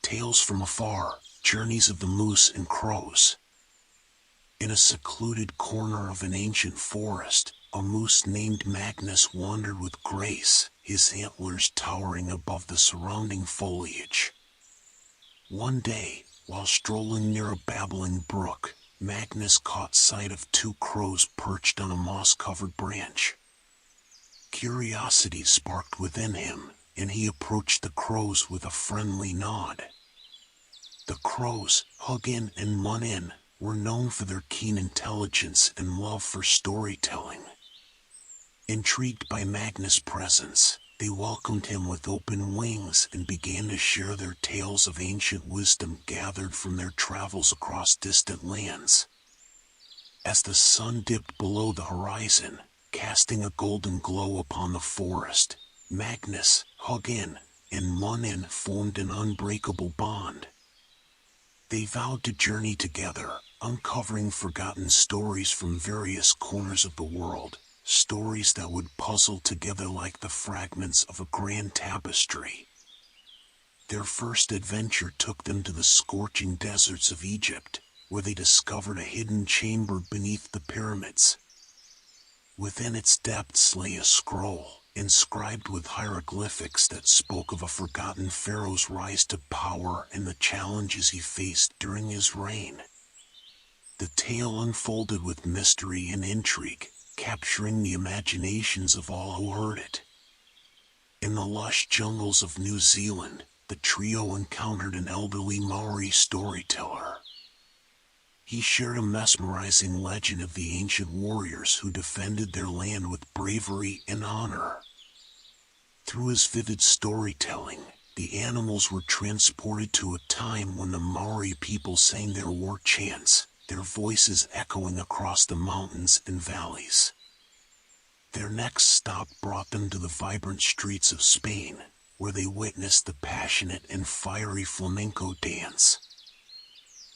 Tales from Afar, Journeys of the Moose and Crows. In a secluded corner of an ancient forest, a moose named Magnus wandered with grace, his antlers towering above the surrounding foliage. One day, while strolling near a babbling brook, Magnus caught sight of two crows perched on a moss-covered branch. Curiosity sparked within him, and he approached the crows with a friendly nod. The crows, Hugin and Munin, were known for their keen intelligence and love for storytelling. Intrigued by Magnus' presence, they welcomed him with open wings and began to share their tales of ancient wisdom gathered from their travels across distant lands. As the sun dipped below the horizon, casting a golden glow upon the forest, Magnus, Hugin, and Munin formed an unbreakable bond. They vowed to journey together, uncovering forgotten stories from various corners of the world, stories that would puzzle together like the fragments of a grand tapestry. Their first adventure took them to the scorching deserts of Egypt, where they discovered a hidden chamber beneath the pyramids. Within its depths lay a scroll, inscribed with hieroglyphics that spoke of a forgotten pharaoh's rise to power and the challenges he faced during his reign. The tale unfolded with mystery and intrigue, capturing the imaginations of all who heard it. In the lush jungles of New Zealand, the trio encountered an elderly Maori storyteller. He shared a mesmerizing legend of the ancient warriors who defended their land with bravery and honor. Through his vivid storytelling, the animals were transported to a time when the Maori people sang their war chants, their voices echoing across the mountains and valleys. Their next stop brought them to the vibrant streets of Spain, where they witnessed the passionate and fiery flamenco dance.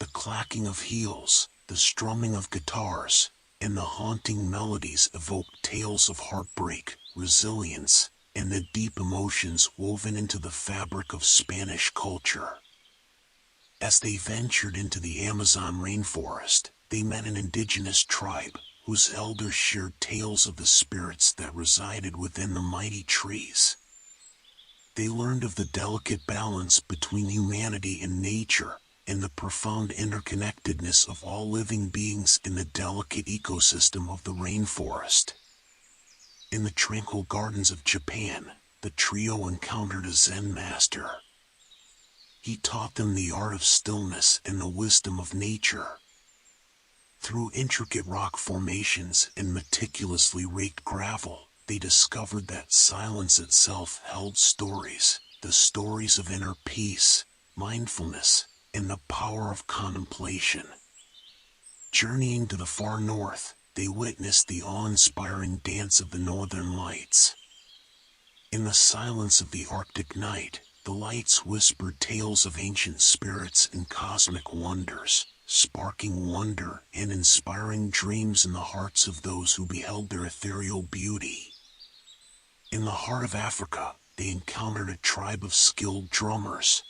The clacking of heels, the strumming of guitars, and the haunting melodies evoked tales of heartbreak, resilience, and the deep emotions woven into the fabric of Spanish culture. As they ventured into the Amazon rainforest, they met an indigenous tribe, whose elders shared tales of the spirits that resided within the mighty trees. They learned of the delicate balance between humanity and nature, and the profound interconnectedness of all living beings in the delicate ecosystem of the rainforest. In the tranquil gardens of Japan, the trio encountered a Zen master. He taught them the art of stillness and the wisdom of nature. Through intricate rock formations and meticulously raked gravel, they discovered that silence itself held stories, the stories of inner peace, mindfulness, and the power of contemplation. Journeying to the far north, they witnessed the awe-inspiring dance of the northern lights. In the silence of the Arctic night, the lights whispered tales of ancient spirits and cosmic wonders, sparking wonder and inspiring dreams in the hearts of those who beheld their ethereal beauty. In the heart of Africa, they encountered a tribe of skilled drummers.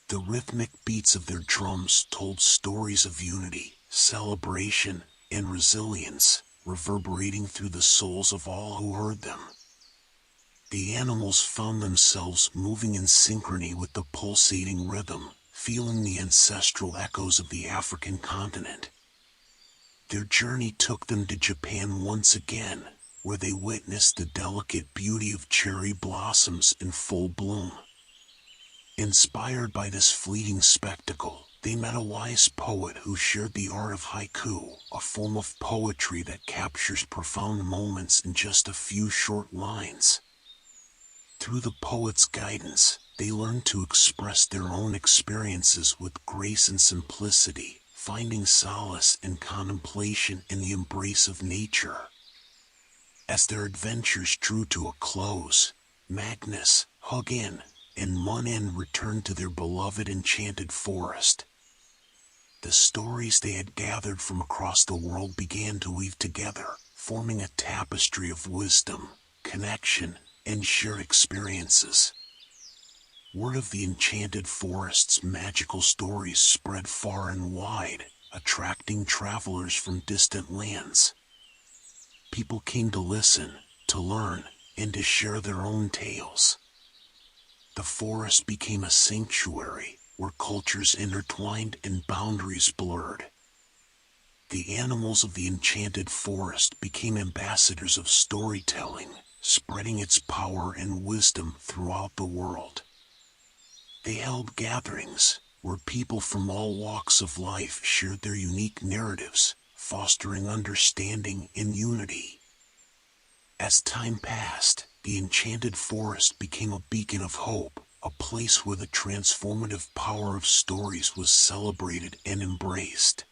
The rhythmic beats of their drums told stories of unity, celebration, and resilience, reverberating through the souls of all who heard them. The animals found themselves moving in synchrony with the pulsating rhythm, feeling the ancestral echoes of the African continent. Their journey took them to Japan once again, where they witnessed the delicate beauty of cherry blossoms in full bloom. Inspired by this fleeting spectacle, they met a wise poet who shared the art of haiku, a form of poetry that captures profound moments in just a few short lines. Through the poet's guidance, they learned to express their own experiences with grace and simplicity, finding solace and contemplation in the embrace of nature. As their adventures drew to a close, Magnus, Hugin, and Munin returned to their beloved enchanted forest. The stories they had gathered from across the world began to weave together, forming a tapestry of wisdom, connection, and shared experiences. Word of the enchanted forest's magical stories spread far and wide, attracting travelers from distant lands. People came to listen, to learn, and to share their own tales. The forest became a sanctuary where cultures intertwined and boundaries blurred. The animals of the enchanted forest became ambassadors of storytelling, spreading its power and wisdom throughout the world. They held gatherings where people from all walks of life shared their unique narratives, fostering understanding and unity. As time passed, the enchanted forest became a beacon of hope, a place where the transformative power of stories was celebrated and embraced.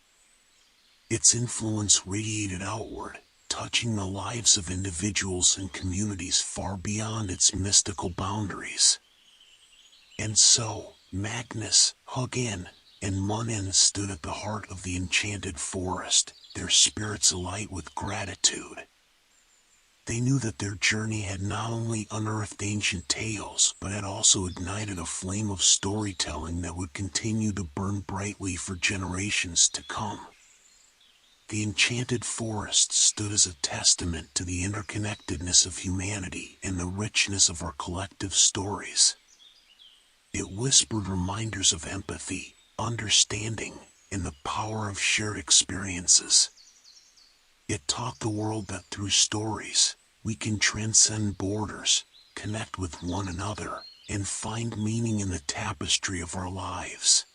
Its influence radiated outward, touching the lives of individuals and communities far beyond its mystical boundaries. And so, Magnus, Hugin, and Munin stood at the heart of the enchanted forest, their spirits alight with gratitude. They knew that their journey had not only unearthed ancient tales, but had also ignited a flame of storytelling that would continue to burn brightly for generations to come. The enchanted forest stood as a testament to the interconnectedness of humanity and the richness of our collective stories. It whispered reminders of empathy, understanding, and the power of shared experiences. It taught the world that through stories, we can transcend borders, connect with one another, and find meaning in the tapestry of our lives.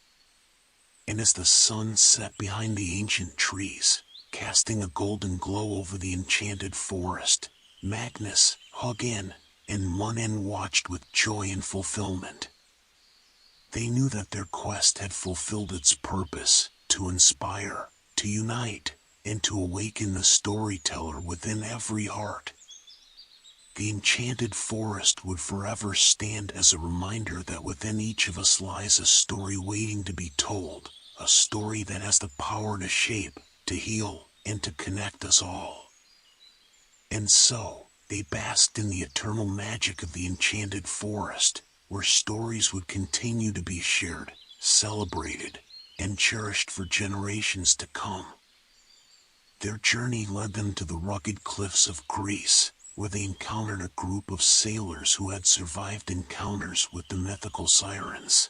And as the sun set behind the ancient trees, casting a golden glow over the enchanted forest, Magnus, Hugin, and Munin watched with joy and fulfillment. They knew that their quest had fulfilled its purpose, to inspire, to unite, and to awaken the storyteller within every heart. The enchanted forest would forever stand as a reminder that within each of us lies a story waiting to be told, a story that has the power to shape, to heal, and to connect us all. And so, they basked in the eternal magic of the enchanted forest, where stories would continue to be shared, celebrated, and cherished for generations to come. Their journey led them to the rugged cliffs of Greece, where they encountered a group of sailors who had survived encounters with the mythical sirens.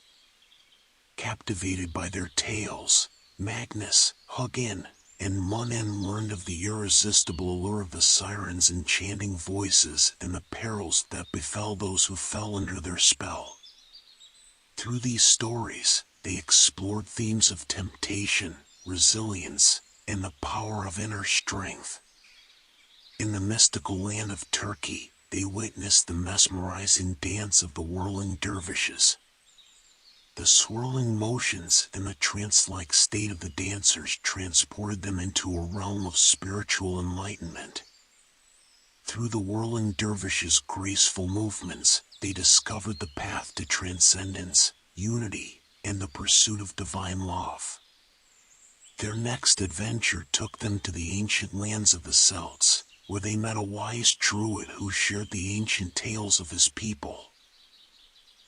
Captivated by their tales, Magnus, Hugin, and Munin learned of the irresistible allure of the sirens' enchanting voices and the perils that befell those who fell under their spell. Through these stories, they explored themes of temptation, resilience, and the power of inner strength. In the mystical land of Turkey, they witnessed the mesmerizing dance of the whirling dervishes. The swirling motions and the trance-like state of the dancers transported them into a realm of spiritual enlightenment. Through the whirling dervishes' graceful movements, they discovered the path to transcendence, unity, and the pursuit of divine love. Their next adventure took them to the ancient lands of the Celts, where they met a wise druid who shared the ancient tales of his people.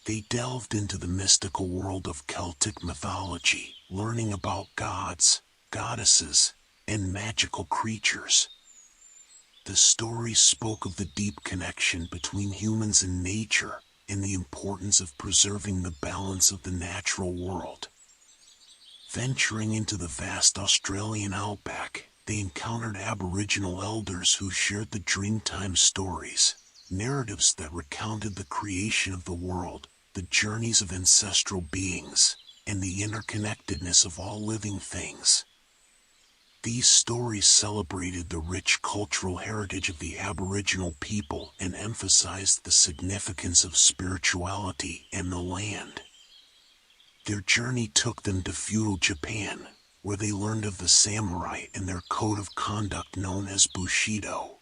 They delved into the mystical world of Celtic mythology, learning about gods, goddesses, and magical creatures. The stories spoke of the deep connection between humans and nature, and the importance of preserving the balance of the natural world. Venturing into the vast Australian outback, they encountered Aboriginal elders who shared the Dreamtime stories, narratives that recounted the creation of the world, the journeys of ancestral beings, and the interconnectedness of all living things. These stories celebrated the rich cultural heritage of the Aboriginal people and emphasized the significance of spirituality and the land. Their journey took them to feudal Japan, where they learned of the samurai and their code of conduct known as Bushido.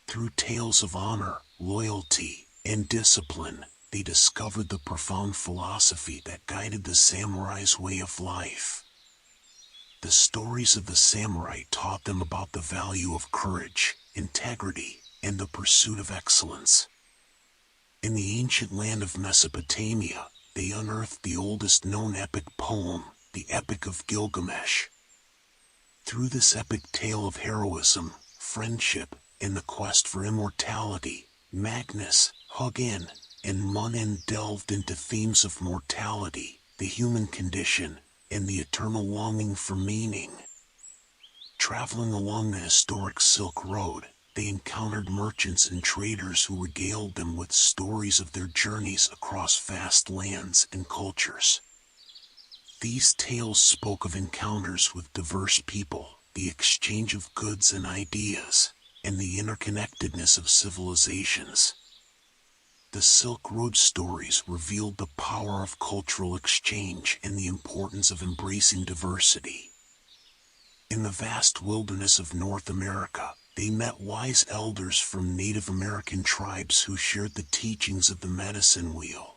Through tales of honor, loyalty, and discipline, they discovered the profound philosophy that guided the samurai's way of life. The stories of the samurai taught them about the value of courage, integrity, and the pursuit of excellence. In the ancient land of Mesopotamia, they unearthed the oldest known epic poem, the Epic of Gilgamesh. Through this epic tale of heroism, friendship, and the quest for immortality, Magnus, Hugin, and Munin delved into themes of mortality, the human condition, and the eternal longing for meaning. Traveling along the historic Silk Road, they encountered merchants and traders who regaled them with stories of their journeys across vast lands and cultures. These tales spoke of encounters with diverse people, the exchange of goods and ideas, and the interconnectedness of civilizations. The Silk Road stories revealed the power of cultural exchange and the importance of embracing diversity. In the vast wilderness of North America, they met wise elders from Native American tribes who shared the teachings of the medicine wheel.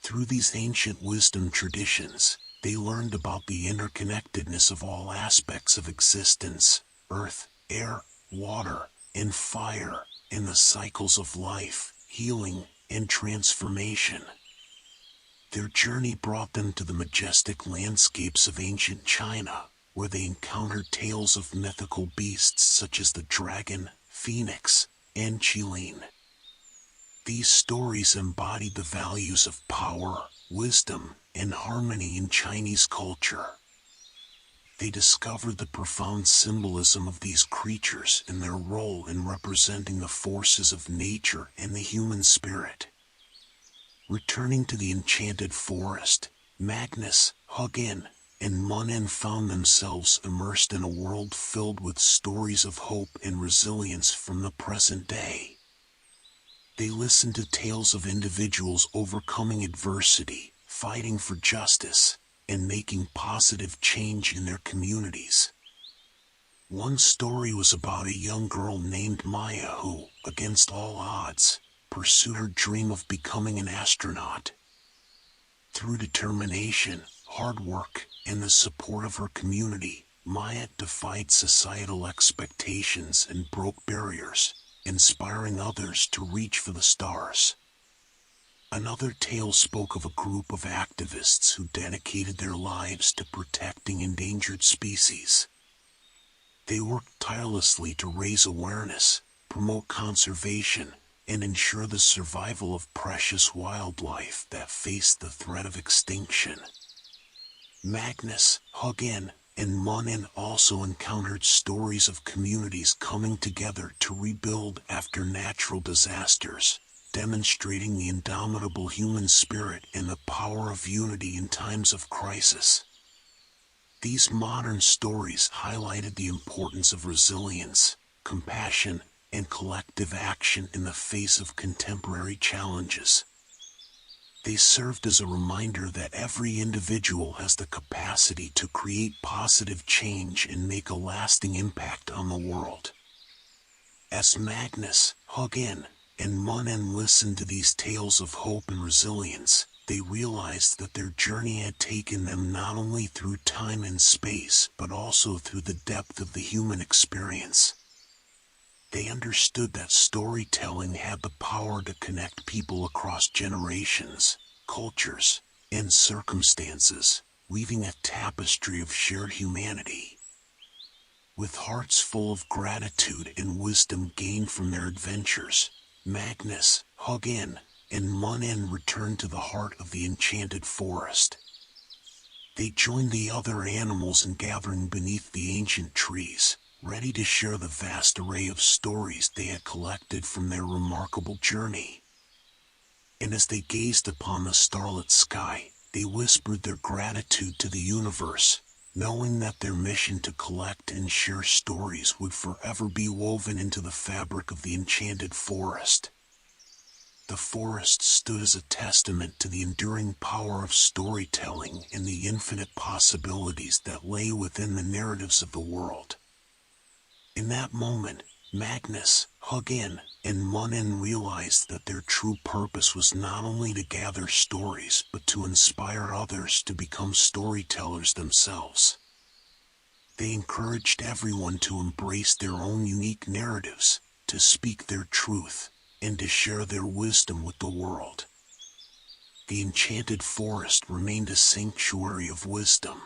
Through these ancient wisdom traditions, they learned about the interconnectedness of all aspects of existence: earth, air, water, and fire, and the cycles of life, healing, and transformation. Their journey brought them to the majestic landscapes of ancient China, where they encountered tales of mythical beasts such as the dragon, phoenix, and qilin. These stories embodied the values of power, wisdom, and harmony in Chinese culture. They discovered the profound symbolism of these creatures and their role in representing the forces of nature and the human spirit. Returning to the enchanted forest, Magnus, Hugin, and Munin found themselves immersed in a world filled with stories of hope and resilience from the present day. They listened to tales of individuals overcoming adversity, fighting for justice, and making positive change in their communities. One story was about a young girl named Maya who, against all odds, pursued her dream of becoming an astronaut. Through determination, hard work, and the support of her community, Maya defied societal expectations and broke barriers, inspiring others to reach for the stars. Another tale spoke of a group of activists who dedicated their lives to protecting endangered species. They worked tirelessly to raise awareness, promote conservation, and ensure the survival of precious wildlife that faced the threat of extinction. Magnus, Hugin, and Munin also encountered stories of communities coming together to rebuild after natural disasters, demonstrating the indomitable human spirit and the power of unity in times of crisis. These modern stories highlighted the importance of resilience, compassion, and collective action in the face of contemporary challenges. They served as a reminder that every individual has the capacity to create positive change and make a lasting impact on the world. As Magnus, Hugin, and Munin listened to these tales of hope and resilience, they realized that their journey had taken them not only through time and space, but also through the depth of the human experience. They understood that storytelling had the power to connect people across generations, cultures, and circumstances, weaving a tapestry of shared humanity. With hearts full of gratitude and wisdom gained from their adventures, Magnus, Hugin, and Munin returned to the heart of the enchanted forest. They joined the other animals in gathering beneath the ancient trees, ready to share the vast array of stories they had collected from their remarkable journey. And as they gazed upon the starlit sky, they whispered their gratitude to the universe, knowing that their mission to collect and share stories would forever be woven into the fabric of the enchanted forest. The forest stood as a testament to the enduring power of storytelling and the infinite possibilities that lay within the narratives of the world. In that moment, Magnus, Hugin, and Munin realized that their true purpose was not only to gather stories but to inspire others to become storytellers themselves. They encouraged everyone to embrace their own unique narratives, to speak their truth, and to share their wisdom with the world. The enchanted forest remained a sanctuary of wisdom,